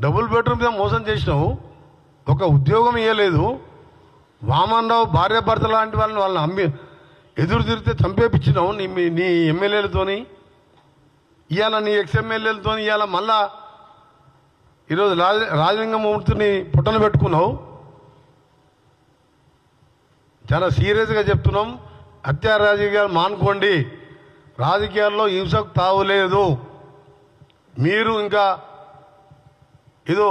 Double bedroom మీద మోసం చేసినావు, ఒక ఉద్యోగం ఇవ్వలేదు. వామన్ రావు భార్యాభర్త లాంటి వాళ్ళని అమ్మి ఎదురు తిరిగితే చంపేపించినావు నీ ఎమ్మెల్యేలతోని, ఇవాళ నీ ఎక్స్ఎమ్మెల్యేలతో. ఇవాళ మళ్ళా ఈరోజు రాజలింగమూర్తిని పుట్టన పెట్టుకున్నావు. చాలా సీరియస్గా చెప్తున్నాం, హత్యా రాజకీయాలు మానుకోండి. రాజకీయాల్లో హింసకు తావులేదు. మీరు ఇంకా ఏదో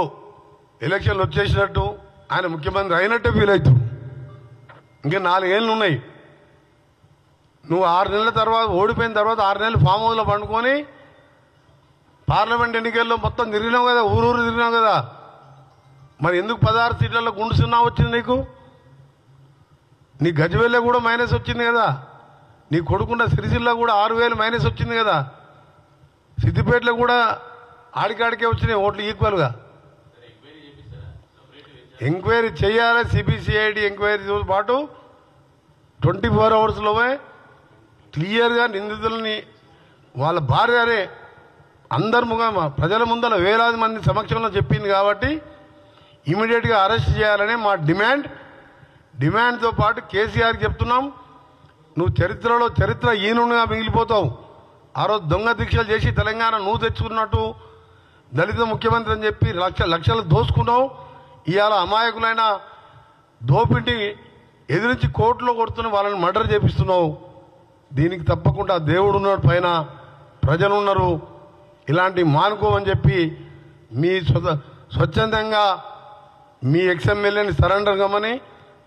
ఎలక్షన్లు వచ్చేసినట్టు ఆయన ముఖ్యమంత్రి అయినట్టే ఫీల్ అవుతావు. ఇంకా 4 ఏళ్ళు ఉన్నాయి. నువ్వు 6 నెలల తర్వాత ఓడిపోయిన తర్వాత 6 నెలలు ఫామ్ హౌస్లో పండుకొని పార్లమెంట్ ఎన్నికల్లో మొత్తం తిరిగినావు కదా, ఊరూరు తిరిగినావు కదా. మరి ఎందుకు 16 సీట్లలో గుండు 0 వచ్చింది నీకు? నీ గజ్వేల్లో కూడా మైనస్ వచ్చింది కదా. నీ కొడుకున్న సిరిసిల్ల కూడా 6,000 మైనస్ వచ్చింది కదా. సిద్దిపేటలో కూడా ఆడికాడికే వచ్చినాయి ఓట్లు ఈక్వల్గా. ఎంక్వైరీ చేయాలి. సిబిసిఐడి ఎంక్వైరీతో పాటు 24 అవర్స్లోనే క్లియర్గా నిందితులని వాళ్ళ భార్యనే అందరి ప్రజల ముందర వేలాది మంది సమక్షంలో చెప్పింది కాబట్టి ఇమీడియట్గా అరెస్ట్ చేయాలనే మా డిమాండ్తో పాటు కేసీఆర్కి చెప్తున్నాం, నువ్వు చరిత్ర ఈనుగా మిగిలిపోతావు. ఆ రోజు దొంగ దీక్షలు చేసి తెలంగాణ నువ్వు తెచ్చుకున్నట్టు దళిత ముఖ్యమంత్రి అని చెప్పి లక్షలు దోసుకున్నావు. ఇవాళ అమాయకులైన దోపిడి ఎదిరించి కోర్టులో కొడుతున్న వాళ్ళని మర్డర్ చేపిస్తున్నావు. దీనికి తప్పకుండా దేవుడు ఉన్నాడు, పైన ప్రజలు ఉన్నారు. ఇలాంటి మానుకోమని చెప్పి మీ స్వచ్ఛందంగా మీ ఎక్స్ఎమ్మెల్యేని సరెండర్ కమ్మని,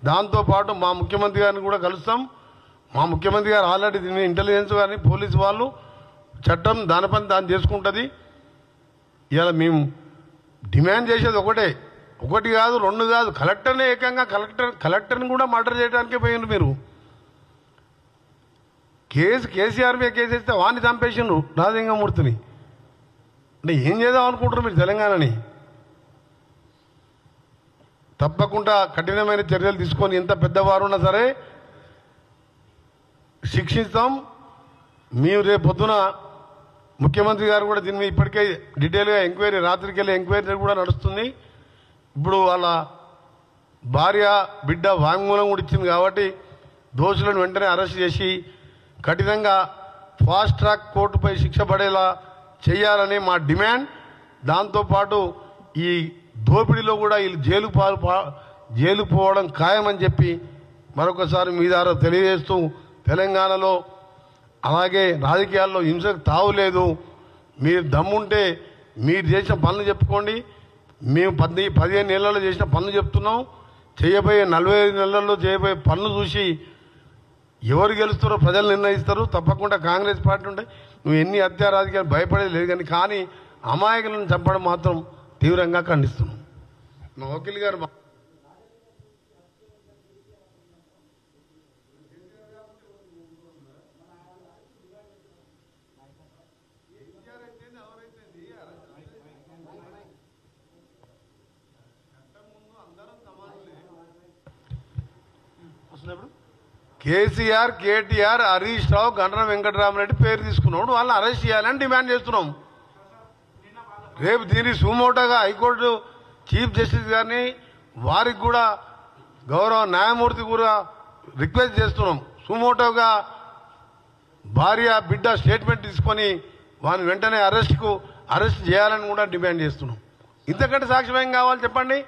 దాంతోపాటు మా ముఖ్యమంత్రి గారిని కూడా కలుస్తాం. మా ముఖ్యమంత్రి గారు ఆల్రెడీ దీన్ని ఇంటెలిజెన్స్ కానీ పోలీసు వాళ్ళు చట్టం దాని పని దాన్ని చేసుకుంటుంది. ఇవాళ మేము డిమాండ్ చేసేది ఒకటి కాదు 2 కాదు, కలెక్టర్నే ఏకంగా కలెక్టర్ని కూడా మర్డర్ చేయడానికే పోయిండ్రు మీరు. కేసీఆర్ మీద కేసు వేస్తే వాడిని చంపేసిండ్రు రాజలింగమూర్తిని. అంటే ఏం చేద్దాం అనుకుంటారు మీరు తెలంగాణని? తప్పకుండా కఠినమైన చర్యలు తీసుకొని ఎంత పెద్దవారు ఉన్నా సరే శిక్షిస్తాం. మేము రేపు పొద్దున ముఖ్యమంత్రి గారు కూడా దీన్ని ఇప్పటికే డీటెయిల్గా ఎంక్వైరీ, రాత్రికి వెళ్ళి ఎంక్వైరీ కూడా నడుస్తుంది. ఇప్పుడు వాళ్ళ భార్య బిడ్డ వాంగ్మూలం కూడా ఇచ్చింది కాబట్టి దోషులను వెంటనే అరెస్ట్ చేసి కఠినంగా ఫాస్ట్ ట్రాక్ కోర్టుపై శిక్ష పడేలా చేయాలని మా డిమాండ్. దాంతోపాటు ఈ దోపిడీలో కూడా వీళ్ళు జైలు పోవడం ఖాయమని చెప్పి మరొకసారి మీ ద్వారా తెలియజేస్తూ, తెలంగాణలో అలాగే రాజకీయాల్లో హింసకు తావులేదు. మీరు దమ్ముంటే మీరు చేసిన పనులు చెప్పుకోండి. మేము 15 నెలల్లో చేసిన పనులు చెప్తున్నాం. చేయబోయే 45 నెలల్లో చేయబోయే పనులు చూసి ఎవరు గెలుస్తారో ప్రజలు నిర్ణయిస్తారు. తప్పకుండా కాంగ్రెస్ పార్టీ ఉంటే నువ్వు ఎన్ని హత్యా రాజకీయాలు భయపడేది లేదు కానీ అమాయకులను చంపడం మాత్రం తీవ్రంగా ఖండిస్తున్నాం. మా వకీల్ గారు కేసీఆర్, కేటీఆర్, హరీష్ రావు, గండ్రం వెంకటరామరెడ్డి పేరు తీసుకున్నాడు. వాళ్ళని అరెస్ట్ చేయాలని డిమాండ్ చేస్తున్నాం. రేపు దీన్ని సుమోటోగా హైకోర్టు చీఫ్ జస్టిస్ గారిని, వారికి కూడా గౌరవ న్యాయమూర్తి కూడా రిక్వెస్ట్ చేస్తున్నాం. సుమోటోగా భార్య బిడ్డ స్టేట్మెంట్ తీసుకొని వారిని వెంటనే అరెస్ట్ చేయాలని కూడా డిమాండ్ చేస్తున్నాం. ఇంతకంటే సాక్ష్యం ఏం కావాలి చెప్పండి?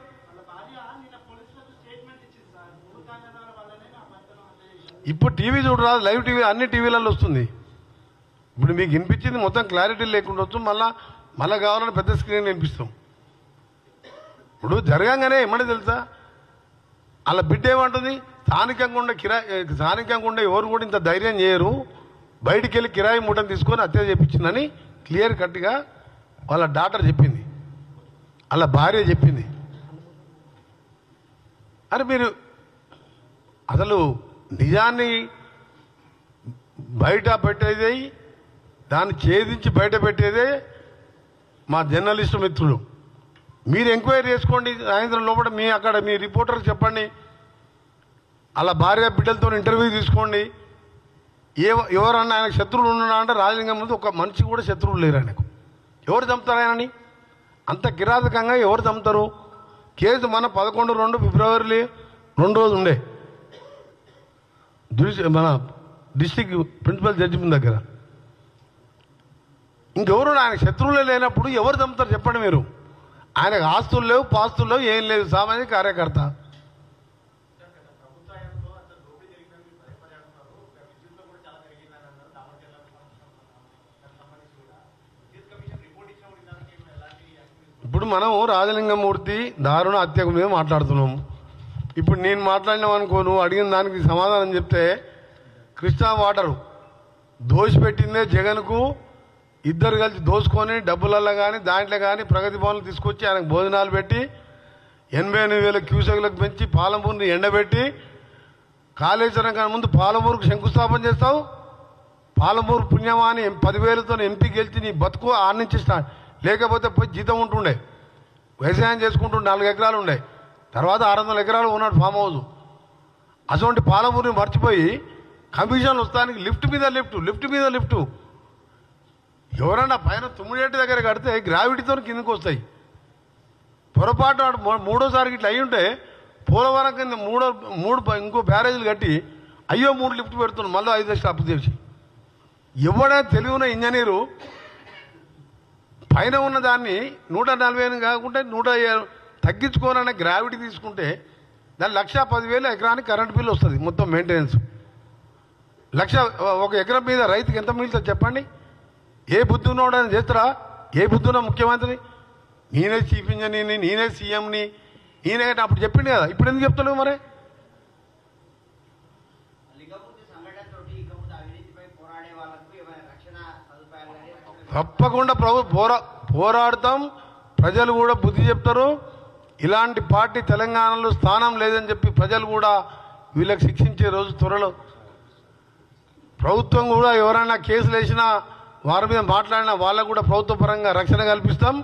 ఇప్పుడు టీవీ చూడరాదు, లైవ్ టీవీ అన్ని టీవీలలో వస్తుంది. ఇప్పుడు మీకు వినిపించింది మొత్తం క్లారిటీ లేకుండా వచ్చు, మళ్ళా కావాలని పెద్ద స్క్రీన్ వినిపిస్తాం. ఇప్పుడు జరగంగానే ఏమన్నా తెలుసా, అలా బిడ్డ ఏమంటుంది, స్థానికంగా ఉండే ఎవరు కూడా ఇంత ధైర్యం చేయరు, బయటికి వెళ్ళి కిరాయి మూటను తీసుకొని హత్య చేయించిందని క్లియర్ కట్గా వాళ్ళ డాటర్ చెప్పింది, వాళ్ళ భార్య చెప్పింది. అని మీరు అసలు నిజాన్ని బయట పెట్టేదే, దాన్ని ఛేదించి బయట పెట్టేదే మా జర్నలిస్టు మిత్రులు. మీరు ఎంక్వైరీ చేసుకోండి సాయంత్రం లోపల, అక్కడ మీ రిపోర్టర్కి చెప్పండి, అలా భార్య బిడ్డలతో ఇంటర్వ్యూ తీసుకోండి. ఎవరన్నా ఆయనకు శత్రువులు ఉన్నా అంటే రాజలింగం ముందు ఒక మనిషి కూడా శత్రువులు లేరు ఆయనకు. ఎవరు చంపుతారు ఆయనని? అంత కిరాతకంగా ఎవరు చంపుతారు? కేసు మన 11/2 ఫిబ్రవరి 2 రోజులు ఉండే మన డిస్టిక్ ప్రిన్సిపల్ జడ్జి దగ్గర. ఇంకెవరు ఆయన శత్రువులే లేనప్పుడు ఎవరు చంపుతారు చెప్పండి మీరు? ఆయనకు ఆస్తులు లేవు, పాస్తులు లేవు, ఏం లేదు, సామాజిక కార్యకర్త. ఇప్పుడు మనం రాజలింగమూర్తి దారుణ హత్య మీద మాట్లాడుతున్నాం. ఇప్పుడు నేను మాట్లాడినామనుకో, నువ్వు అడిగిన దానికి సమాధానం చెప్తే కృష్ణా వాటరు దోషిపెట్టిందే జగన్కు, ఇద్దరు కలిసి దోసుకొని డబ్బులల్లో కానీ దాంట్లో కానీ ప్రగతి భవన్లు తీసుకొచ్చి ఆయనకు భోజనాలు పెట్టి 88,000 క్యూసెక్లకు పెంచి పాలమూరుని ఎండబెట్టి కాళేశ్వరం కానీ ముందు పాలమూరుకు శంకుస్థాపన చేస్తావు. పాలమూరు పుణ్యమాని 10,000తో ఎంపీ గెలిచి నీ బతుకు ఆడించి లేకపోతే పోయి జీతం ఉంటుండే, వ్యవసాయం చేసుకుంటుండే, 4 ఎకరాలు ఉండే, తర్వాత 600 ఎకరాలు ఉన్నాడు ఫామ్ హౌస్. అటువంటి పాలమూరుని మర్చిపోయి కమిషన్లు వస్తానికి లిఫ్ట్ మీద లిఫ్ట్ ఎవరన్నా పైన తుమ్మిడేటి దగ్గర కడితే గ్రావిటీతో కిందకు వస్తాయి. పొరపాటు మూడోసారికి ఇట్లా అయ్యి ఉంటే పోలవరం కింద ఇంకో బ్యారేజీలు కట్టి 3 లిఫ్ట్ పెడుతున్నాం, మళ్ళీ 5 లక్షలు అప్పు చేసి. ఎవడైనా తెలివిన ఇంజనీరు పైన ఉన్న దాన్ని 140 కాకుండా 150 తగ్గించుకోవాలనే గ్రావిటీ తీసుకుంటే దాని 1,10,000 ఎకరానికి కరెంట్ బిల్లు వస్తుంది. మొత్తం మెయింటెనెన్స్ 1,00,000 ఒక ఎకరం మీద రైతుకి ఎంత మిగులుతుంది చెప్పండి? ఏ బుద్ధి ఉన్నవాడని చేస్తారా? ఏ బుద్ధి ఉన్న ముఖ్యమంత్రి? నేనే చీఫ్ ఇంజనీర్ని, నేనే సీఎంని, నేనే అప్పుడు చెప్పింది కదా, ఇప్పుడు ఎందుకు చెప్తలేవు మరి? తప్పకుండా పోరాడతాం, ప్రజలు కూడా బుద్ధి చెప్తారు. ఇలాంటి పార్టీ తెలంగాణలో స్థానం లేదని చెప్పి ప్రజలు కూడా వీళ్ళకి శిక్షించే రోజు త్వరలో. ప్రభుత్వం కూడా ఎవరైనా కేసులు వేసినా వారి మీద మాట్లాడినా వాళ్ళకు కూడా ప్రభుత్వ పరంగా రక్షణ కల్పిస్తాం.